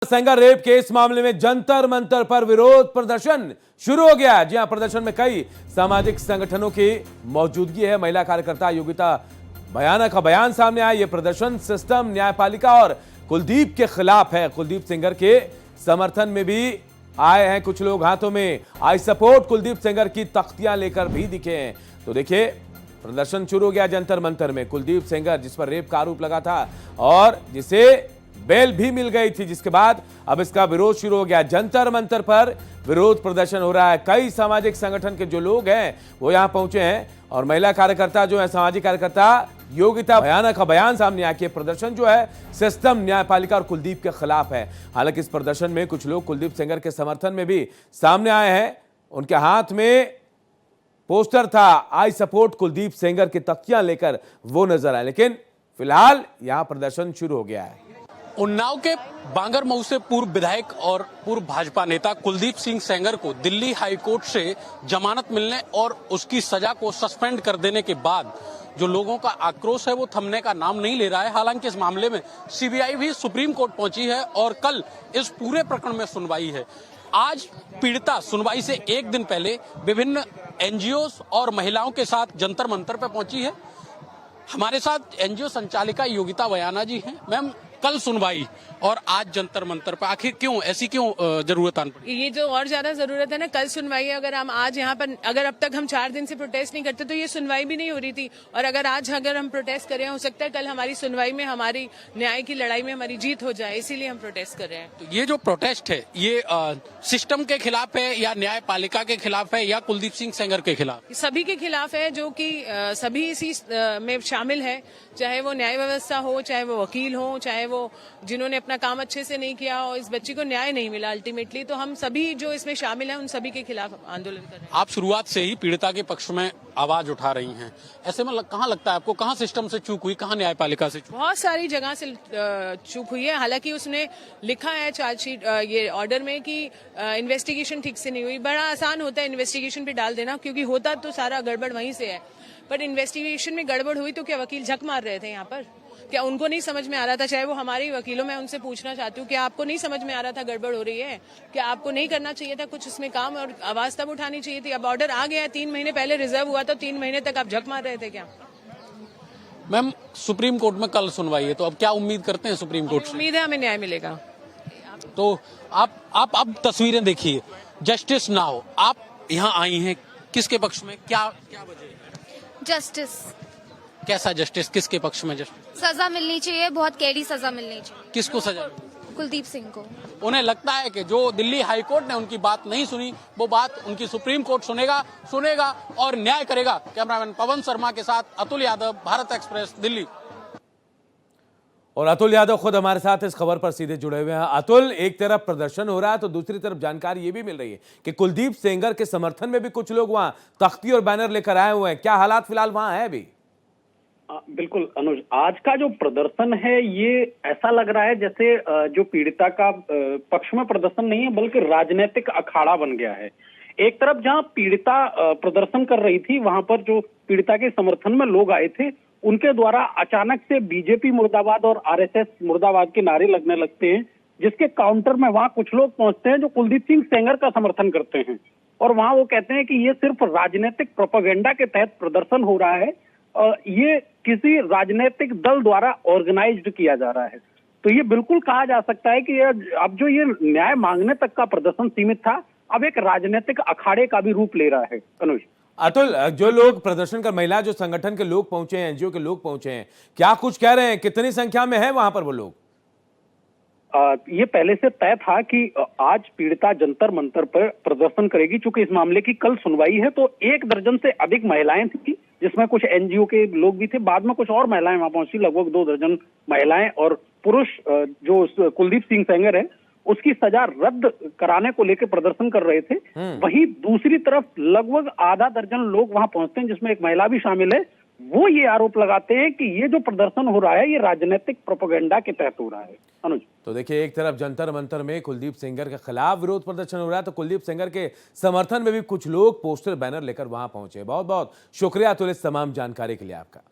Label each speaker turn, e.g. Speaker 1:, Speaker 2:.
Speaker 1: Sengar rape case मामले में जंतर मंतर पर विरोध प्रदर्शन शुरू हो गया। जी हां, प्रदर्शन में कई सामाजिक संगठनों की मौजूदगी है। महिला कार्यकर्ता योगिता बयाना का बयान सामने आया। यह प्रदर्शन सिस्टम, न्यायपालिका और कुलदीप के खिलाफ है। कुलदीप सेंगर के समर्थन में भी आए हैं कुछ लोग। हाथों में आई सपोर्ट कुलदीप सेंगर की तख्तियां लेकर भी दिखे हैं। तो देखिए, प्रदर्शन शुरू हो गया जंतर मंतर में। कुलदीप सेंगर, जिस पर रेप का आरोप लगा था और जिसे बेल भी मिल गई थी, जिसके बाद अब इसका विरोध शुरू हो गया। जंतर मंतर पर विरोध प्रदर्शन हो रहा है। कई सामाजिक संगठन के जो लोग हैं वो यहां पहुंचे हैं और महिला कार्यकर्ता जो है, सामाजिक कार्यकर्ता योगिता बयाना का बयान सामने आके प्रदर्शन जो है सिस्टम, न्यायपालिका और कुलदीप के खिलाफ है। हालांकि इस प्रदर्शन में कुछ लोग कुलदीप सेंगर के समर्थन में भी सामने आए हैं। उनके हाथ में पोस्टर था, आई सपोर्ट कुलदीप सेंगर की तख्तियां लेकर वो नजर आए। लेकिन फिलहाल यहां प्रदर्शन शुरू हो गया है।
Speaker 2: उन्नाव के बांगरमऊ से पूर्व विधायक और पूर्व भाजपा नेता कुलदीप सिंह सेंगर को दिल्ली हाईकोर्ट से जमानत मिलने और उसकी सजा को सस्पेंड कर देने के बाद जो लोगों का आक्रोश है वो थमने का नाम नहीं ले रहा है। हालांकि इस मामले में सीबीआई भी सुप्रीम कोर्ट पहुंची है और कल इस पूरे प्रकरण में सुनवाई है। आज पीड़िता सुनवाई से एक दिन पहले विभिन्न एनजीओ और महिलाओं के साथ जंतर मंतर पर पहुंची है। हमारे साथ एनजीओ संचालिका योगिता बयाना जी हैं। मैम, कल सुनवाई और आज जंतर मंतर पर आखिर क्यों, ऐसी क्यों जरूरत आन पड़ी?
Speaker 3: ये जो और ज्यादा जरूरत है ना, कल सुनवाई है। अगर हम आज यहाँ पर, अगर अब तक हम 4 दिन से प्रोटेस्ट नहीं करते तो ये सुनवाई भी नहीं हो रही थी। और अगर आज हम प्रोटेस्ट करें, हो सकता है कल हमारी सुनवाई में, हमारी न्याय की लड़ाई में हमारी जीत हो जाए, इसीलिए हम प्रोटेस्ट कर रहे हैं।
Speaker 2: तो ये जो प्रोटेस्ट है ये सिस्टम के खिलाफ है या न्यायपालिका के खिलाफ है या कुलदीप सिंह सेंगर के खिलाफ?
Speaker 3: सभी के खिलाफ है, जो कि सभी इसी में शामिल है। चाहे वो न्याय व्यवस्था हो, चाहे वो वकील हो, चाहे वो जिन्होंने अपना काम अच्छे से नहीं किया और इस बच्ची को न्याय नहीं मिला अल्टीमेटली, तो हम सभी जो इसमें शामिल हैं उन सभी के खिलाफ आंदोलन कर रहे हैं।
Speaker 2: आप शुरुआत से ही पीड़िता के पक्ष में आवाज उठा रही हैं। ऐसे में कहाँ लगता है आपको, कहाँ सिस्टम से चूक हुई, कहाँ न्यायपालिका से चूक?
Speaker 3: बहुत सारी जगह से चूक हुई है। हालांकि उसने लिखा है चार्जशीट, ये ऑर्डर में, कि इन्वेस्टिगेशन ठीक से नहीं हुई। बड़ा आसान होता है इन्वेस्टिगेशन पे डाल देना, क्योंकि होता तो सारा गड़बड़ वहीं से है। पर इन्वेस्टिगेशन में गड़बड़ हुई तो क्या वकील झक मार रहे थे यहाँ पर? क्या उनको नहीं समझ में आ रहा था? चाहे वो हमारे ही वकीलों, मैं उनसे पूछना चाहती हूँ, क्या आपको नहीं समझ में आ रहा था गड़बड़ हो रही है? क्या आपको नहीं करना चाहिए था कुछ इसमें काम और आवाज तब उठानी चाहिए थी? अब ऑर्डर आ गया है, 3 महीने पहले रिजर्व हुआ, तो 3 महीने तक आप झक मार रहे थे क्या?
Speaker 2: मैम, सुप्रीम कोर्ट में कल सुनवाई है, तो अब क्या उम्मीद करते हैं सुप्रीम कोर्ट से?
Speaker 3: उम्मीद है हमें न्याय मिलेगा।
Speaker 2: तो आप अब तस्वीरें देखिए, जस्टिस नाउ, आप यहाँ आई हैं, किसके पक्ष में, क्या क्या वजह है?
Speaker 4: जस्टिस।
Speaker 2: कैसा जस्टिस, किसके पक्ष में जस्टिस?
Speaker 4: सजा मिलनी चाहिए, बहुत कैडी सजा मिलनी चाहिए।
Speaker 2: किसको सजा?
Speaker 4: कुलदीप सिंह को।
Speaker 2: उन्हें लगता है कि जो दिल्ली हाई कोर्ट ने उनकी बात नहीं सुनी, वो बात उनकी सुप्रीम कोर्ट सुनेगा और न्याय करेगा। कैमरामैन पवन शर्मा के साथ अतुल यादव, भारत एक्सप्रेस, दिल्ली।
Speaker 1: और अतुल यादव खुद हमारे साथ इस खबर पर सीधे जुड़े हुए हैं। अतुल, एक तरफ प्रदर्शन हो रहा है तो दूसरी तरफ जानकारी ये भी मिल रही है कि कुलदीप सेंगर के समर्थन में भी कुछ लोग वहां तख्ती और बैनर लेकर आए हुए हैं। क्या हालात फिलहाल वहां है अभी?
Speaker 5: बिल्कुल अनुज, आज का जो प्रदर्शन है ये ऐसा लग रहा है जैसे जो पीड़िता का पक्ष में प्रदर्शन नहीं है, बल्कि राजनीतिक अखाड़ा बन गया है। एक तरफ जहां पीड़िता प्रदर्शन कर रही थी, वहां पर जो पीड़िता के समर्थन में लोग आए थे, उनके द्वारा अचानक से बीजेपी मुर्दाबाद और आरएसएस मुर्दाबाद के नारे लगने लगते हैं, जिसके काउंटर में वहां कुछ लोग पहुंचते हैं जो कुलदीप सिंह सेंगर का समर्थन करते हैं। और वहां वो कहते हैं कि ये सिर्फ राजनीतिक प्रोपेगेंडा के तहत प्रदर्शन हो रहा है, ये किसी राजनीतिक दल द्वारा ऑर्गेनाइज्ड किया जा रहा है। तो ये बिल्कुल कहा जा सकता है कि अब जो ये न्याय मांगने तक का प्रदर्शन सीमित था, अब एक राजनीतिक अखाड़े का भी रूप ले रहा है। अनुज,
Speaker 1: अतुल, जो लोग प्रदर्शन कर, महिला जो संगठन के लोग पहुंचे हैं, एनजीओ के लोग पहुंचे हैं, क्या कुछ कह रहे हैं? कितनी संख्या में है वहां पर वो लोग?
Speaker 5: ये पहले से तय था कि आज पीड़िता जंतर मंतर पर प्रदर्शन करेगी। चूंकि इस मामले की कल सुनवाई है, तो 1 दर्जन से अधिक महिलाएं थी, जिसमें कुछ एनजीओ के लोग भी थे। बाद में कुछ और महिलाएं वहां पहुंची, लगभग 2 दर्जन महिलाएं और पुरुष। जो कुलदीप सिंह सेंगर है, उसकी सजा रद्द कराने को लेकर प्रदर्शन कर रहे थे। वहीं दूसरी तरफ लगभग आधा दर्जन लोग वहां पहुंचते हैं, जिसमें एक महिला भी शामिल है। वो ये आरोप लगाते हैं कि ये जो प्रदर्शन हो रहा है ये राजनीतिक प्रोपेगेंडा के तहत हो रहा है। अनुज,
Speaker 1: तो देखिए, एक तरफ जंतर मंतर में कुलदीप सेंगर के खिलाफ विरोध प्रदर्शन हो रहा है, तो कुलदीप सेंगर के समर्थन में भी कुछ लोग पोस्टर बैनर लेकर वहां पहुंचे। बहुत बहुत शुक्रिया अतुल इस तमाम जानकारी के लिए आपका।